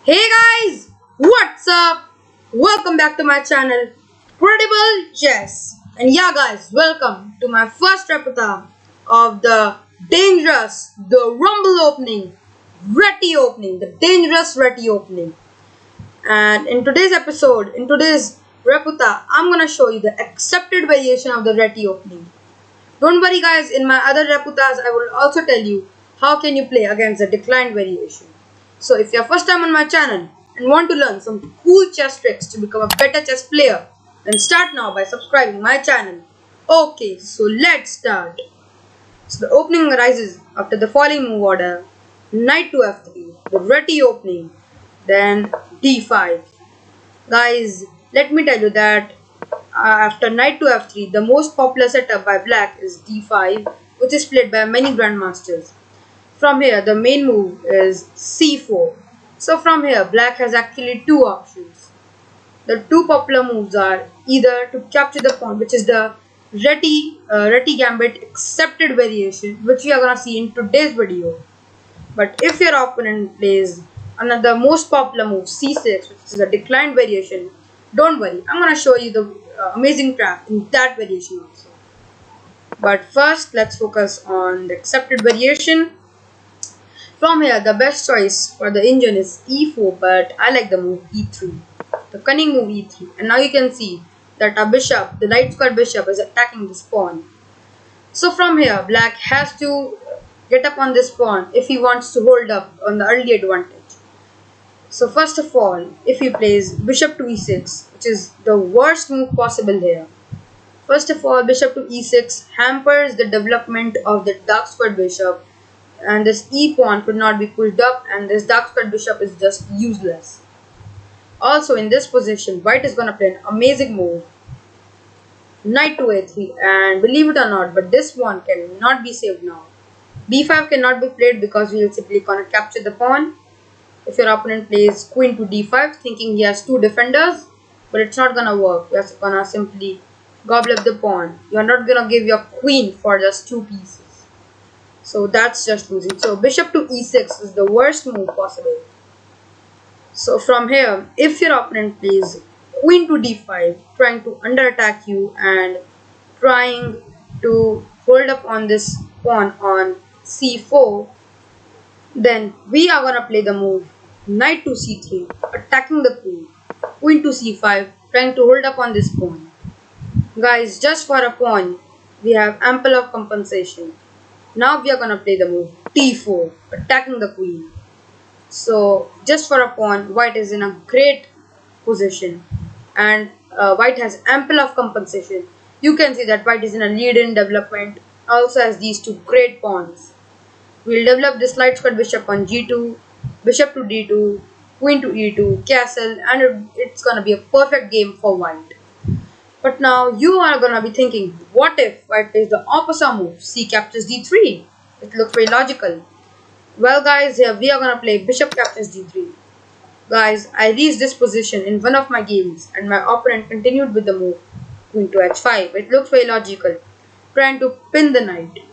Hey guys, what's up? Welcome back to my channel, Credible Chess. And yeah guys, welcome to my first replica of the Rumble opening, the dangerous Reti opening. And in today's episode, in today's replica, I'm gonna show you the accepted variation of the Reti opening. Don't worry guys, in my other replicas, I will also tell you how can you play against the declined variation. So if you're first time on my channel and want to learn some cool chess tricks to become a better chess player, then start now by subscribing my channel. Okay, so let's start. So the opening arises after the following move order: knight to f3, the Reti opening, then d5. Guys, let me tell you that after knight to f3, the most popular setup by black is d5, which is played by many grandmasters. From here, the main move is c4. So from here, black has actually two options. The two popular moves are either to capture the pawn, which is the Reti gambit accepted variation, which we are gonna see in today's video. But if your opponent plays another most popular move, c6, which is a declined variation, don't worry, I'm gonna show you the amazing trap in that variation also. But first, let's focus on the accepted variation. From here, the best choice for the engine is e4, but I like the move e3, the cunning move e3. And now you can see that our bishop, the right square bishop, is attacking this pawn. So from here, black has to get up on this pawn if he wants to hold up on the early advantage. So first of all, if he plays bishop to e6, which is the worst move possible here. First of all, bishop to e6 hampers the development of the dark squared bishop, and this e pawn could not be pushed up, and this dark squared bishop is just useless. Also in this position, white is gonna play an amazing move, knight to a3, and believe it or not, but this pawn cannot be saved now. b5 cannot be played because we will simply gonna capture the pawn. If your opponent plays queen to d5 thinking he has two defenders, but it's not gonna work. You're gonna simply gobble up the pawn. You're not gonna give your queen for just two pieces. So that's just losing. So bishop to e6 is the worst move possible. So from here, if your opponent plays queen to d5, trying to under attack you and trying to hold up on this pawn on c4, then we are gonna play the move knight to c3, attacking the queen, queen to c5, trying to hold up on this pawn. Guys, just for a pawn, we have ample of compensation. Now we are gonna play the move t4, attacking the queen. So just for a pawn, white is in a great position, and white has ample of compensation. You can see that white is in a lead in development, also has these two great pawns. We'll develop this light squared bishop on g2, bishop to d2, queen to e2, castle, and it's gonna be a perfect game for white. But now you are gonna be thinking, what if white plays the opposite move, c captures d3? It looks very logical. Well guys, here we are gonna play bishop captures d3. Guys, I reached this position in one of my games and my opponent continued with the move queen to h5. It looks very logical, trying to pin the knight.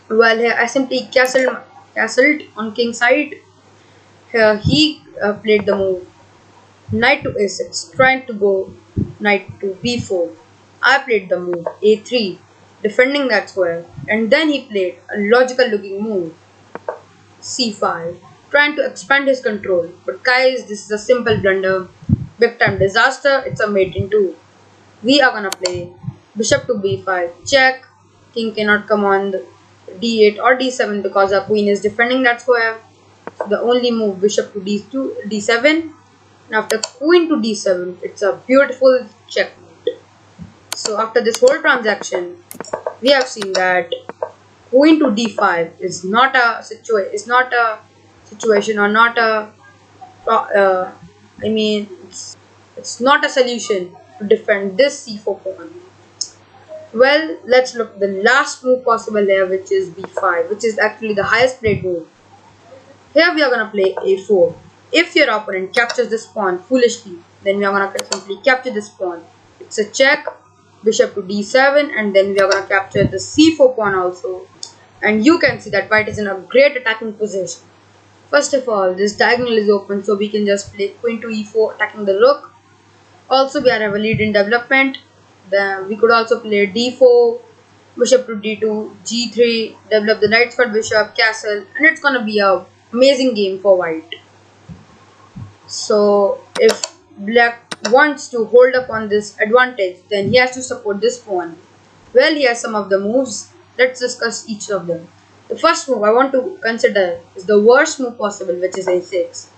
Well, here I simply castled on king side. Here he played the move knight to a6, trying to go knight to b4. I played the move a3, defending that square, and then he played a logical looking move c5, trying to expand his control. But guys, this is a simple blunder, big time disaster. It's a mate in two. We are gonna play bishop to b5, check. King cannot come on the d8 or d7 because our queen is defending that square. So the only move bishop to d7. And after queen to d7, it's a beautiful checkmate. So after this whole transaction, we have seen that queen to d5 is not a situation, or not a it's not a solution to defend this c4 pawn. Well, let's look at the last move possible here, which is b5, which is actually the highest played move. Here we are gonna play a4. If your opponent captures this pawn foolishly, then we are gonna simply capture this pawn. It's a check, bishop to d7, and then we are gonna capture the c4 pawn also. And you can see that white is in a great attacking position. First of all, this diagonal is open, so we can just play queen to e4 attacking the rook. Also, we have a lead in development. Then we could also play d4, bishop to d2, g3, develop the knight for bishop, castle, and it's gonna be a amazing game for white. So if black wants to hold up on this advantage, then he has to support this pawn. Well, he has some of the moves. Let's discuss each of them. The first move I want to consider is the worst move possible, which is a6.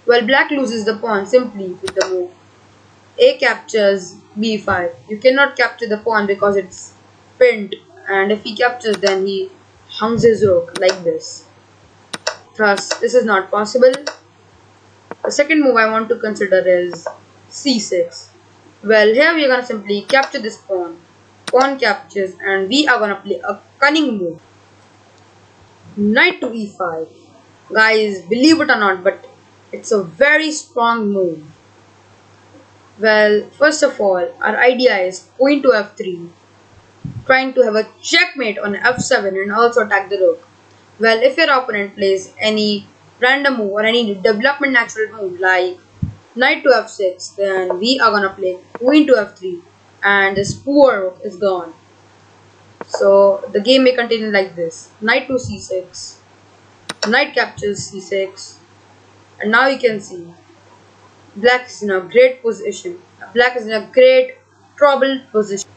Well, black loses the pawn simply with the move a captures b5. You cannot capture the pawn because it's pinned, and if he captures, then he hangs his rook like this. Thus, this is not possible. The second move I want to consider is c6. Well, here we are going to simply capture this pawn. Pawn captures, and we are going to play a cunning move. Knight to e5. Guys, believe it or not, but it's a very strong move. Well, first of all, our idea is queen to f3, trying to have a checkmate on f7 and also attack the rook. Well, if your opponent plays any random move or any development natural move like knight to f6, then we are gonna play queen to f3 and this poor rook is gone. So the game may continue like this: knight to c6, knight captures c6, and now you can see black is in a great position. Black is in a great troubled position.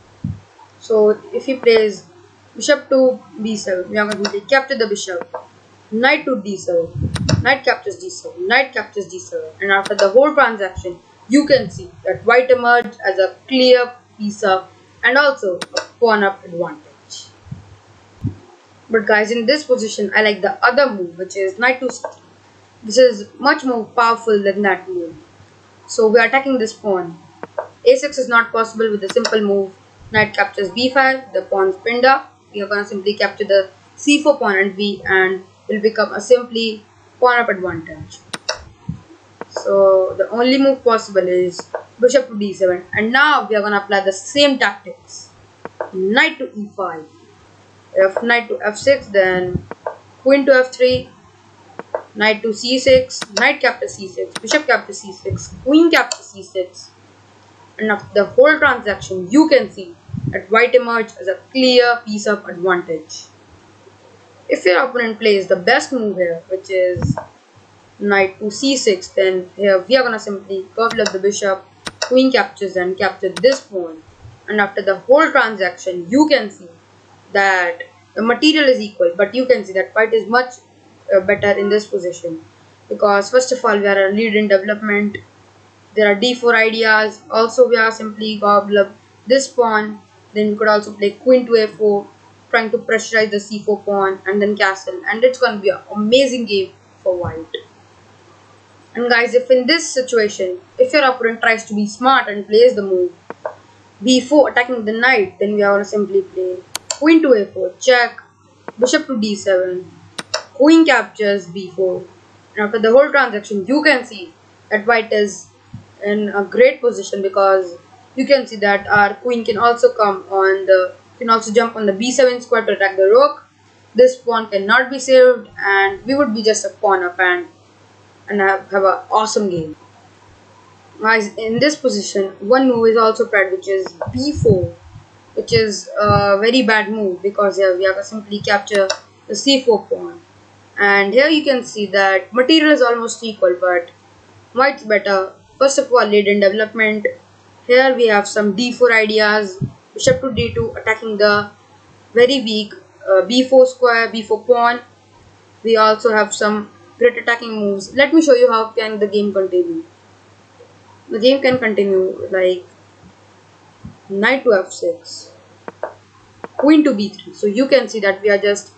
So if he plays bishop to b7, we are going to capture the bishop. Knight to d7, knight captures d7, knight captures d7, and after the whole transaction, you can see that white emerged as a clear piece up and also a pawn up advantage. But guys, in this position, I like the other move, which is knight to c3. This is much more powerful than that move. So we are attacking this pawn. a6 is not possible with a simple move. Knight captures b5, the pawn's pinned up. We are going to simply capture the c4 pawn and will become a simply pawn up advantage. So the only move possible is bishop to d7, and now we are going to apply the same tactics. Knight to e5. If knight to f6, then queen to f3, knight to c6, knight captures c6, bishop captures c6, queen captures c6, and after the whole transaction, you can see that white emerged as a clear piece of advantage. If your opponent plays the best move here, which is knight to c6, then here we are gonna simply gobble up the bishop, queen captures and capture this pawn, and after the whole transaction, you can see that the material is equal, but you can see that white is much better in this position because first of all we are a lead in development. There are d4 ideas. Also we are simply gobble up this pawn. Then we could also play queen to a4, trying to pressurize the c4 pawn and then castle, and it's going to be an amazing game for white. And guys, if in this situation, if your opponent tries to be smart and plays the move b4 attacking the knight, then we are going to simply play queen to a4, check, bishop to d7, queen captures b4, and after the whole transaction, you can see that white is in a great position because you can see that our queen can also jump on the b7 square to attack the rook. This pawn cannot be saved, and we would be just a pawn up and have an awesome game. Guys, in this position, one move is also played, which is b4, which is a very bad move because here we have to simply capture the c4 pawn. And here you can see that material is almost equal, but white's better. First of all, lead in development. Here we have some d4 ideas. Bishop to d2 attacking the very weak b4 square, b4 pawn. We also have some great attacking moves. Let me show you how can the game continue. The game can continue like knight to f6, queen to b3. So you can see that we are just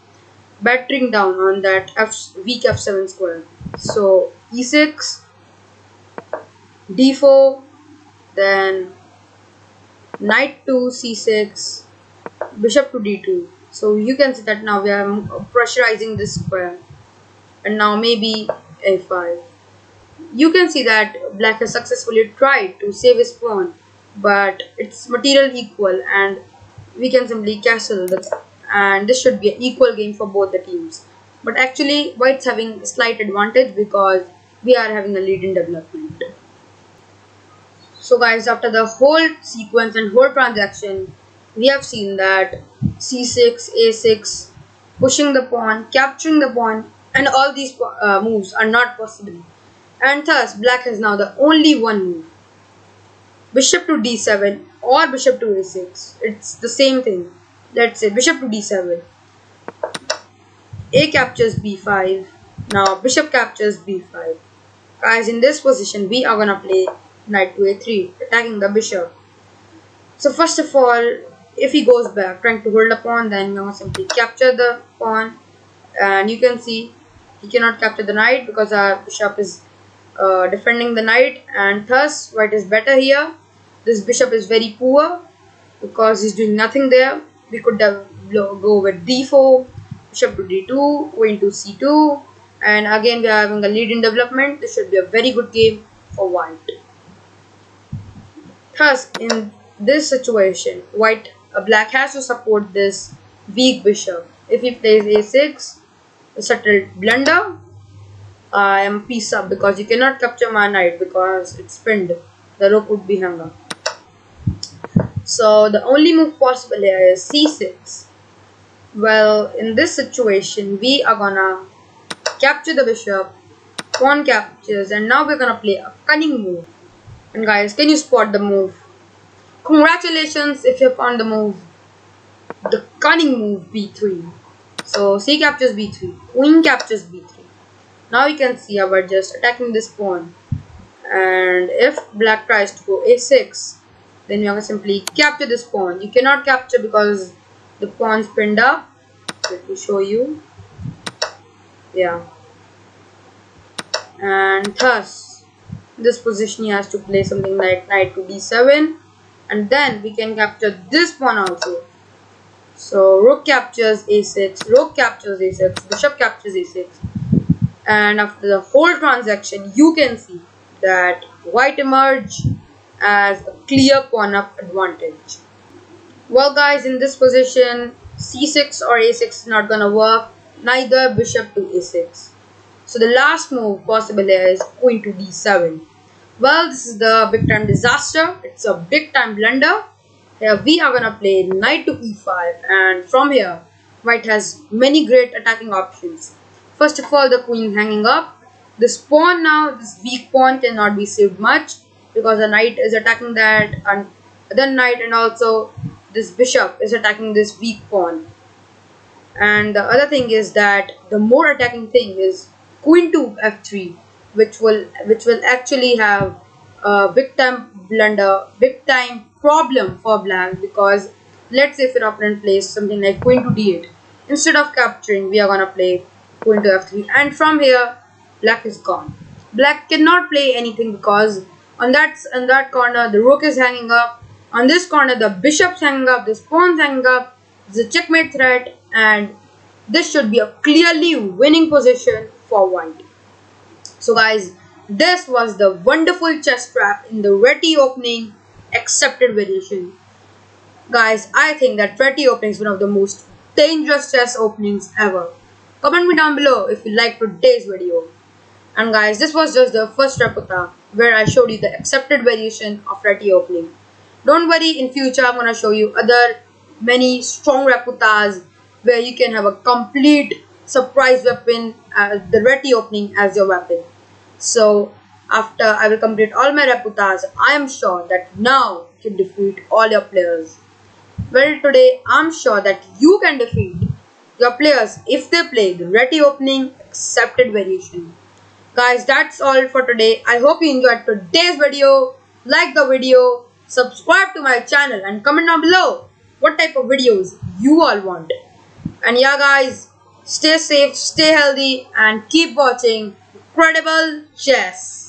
battering down on that weak f7 square. So e6, d4, then knight to c6, bishop to d2. So you can see that now we are pressurizing this square, and now maybe a5. You can see that black has successfully tried to save his pawn, but it's material equal and we can simply castle this, and this should be an equal game for both the teams. But actually white's having a slight advantage because we are having a lead in development. So guys, after the whole sequence and whole transaction, we have seen that c6, a6, pushing the pawn, capturing the pawn, and all these moves are not possible. And thus black has now the only one move. Bishop to d7 or bishop to a6. It's the same thing. Let's say bishop to d7. A captures b5. Now bishop captures b5. Guys, in this position we are gonna play knight to a3, attacking the bishop. So first of all, if he goes back trying to hold a pawn, then we're gonna simply capture the pawn, and you can see he cannot capture the knight because our bishop is defending the knight, and thus white is better here. This bishop is very poor because he's doing nothing there. We could go with d4, bishop to d2, queen to c2, and again we are having a lead in development. This should be a very good game for white. Thus, in this situation, black has to support this weak bishop. If he plays a6, a subtle blunder, I am piece up because you cannot capture my knight because it's pinned. The rook would be hung up. So the only move possible here is c6. Well, in this situation, we are gonna capture the bishop, pawn captures, and now we're gonna play a cunning move. And guys, can you spot the move? Congratulations if you found the move. The cunning move b3. So c captures b3, queen captures b3. Now you can see we're just attacking this pawn. And if black tries to go a6, then you can simply capture this pawn. You cannot capture because the pawn's pinned up. Let me show you. Yeah. And thus, this position he has to play something like knight to d7. And then we can capture this pawn also. So rook captures a6, rook captures a6, bishop captures a6. And after the whole transaction, you can see that white emerged as a clear pawn up advantage. Well guys, in this position, c6 or a6 is not gonna work, neither bishop to a6. So the last move possible here is queen to d7. Well, this is the big time disaster. It's a big time blunder. Here we are gonna play knight to e5, and from here white has many great attacking options. First of all, the queen hanging up. This pawn now, this weak pawn cannot be saved much because the knight is attacking that and then knight, and also this bishop is attacking this weak pawn. And the other thing is that the more attacking thing is queen to f3, which will actually have a big time blunder, big time problem for black, because let's say if your opponent plays something like queen to d8, instead of capturing we are gonna play queen to f3, and from here black is gone. Black cannot play anything because on that corner the rook is hanging up, on this corner the bishop's hanging up, this pawn's hanging up. It's a checkmate threat, and this should be a clearly winning position for white. So guys, this was the wonderful chess trap in the Reti opening accepted variation. Guys, I think that Reti opening is one of the most dangerous chess openings ever. Comment me down below if you liked today's video. And guys, this was just the first replica where I showed you the accepted variation of Reti opening. Don't worry, in future I'm gonna show you other many strong replicas where you can have a complete surprise weapon, the Reti opening as your weapon. So after I will complete all my replicas, I am sure that now you can defeat all your players. Well, today I'm sure that you can defeat your players if they play the Reti opening accepted variation. Guys, that's all for today. I hope you enjoyed today's video. Like the video, subscribe to my channel, and comment down below what type of videos you all want. And yeah guys, stay safe, stay healthy, and keep watching Incredible Chess.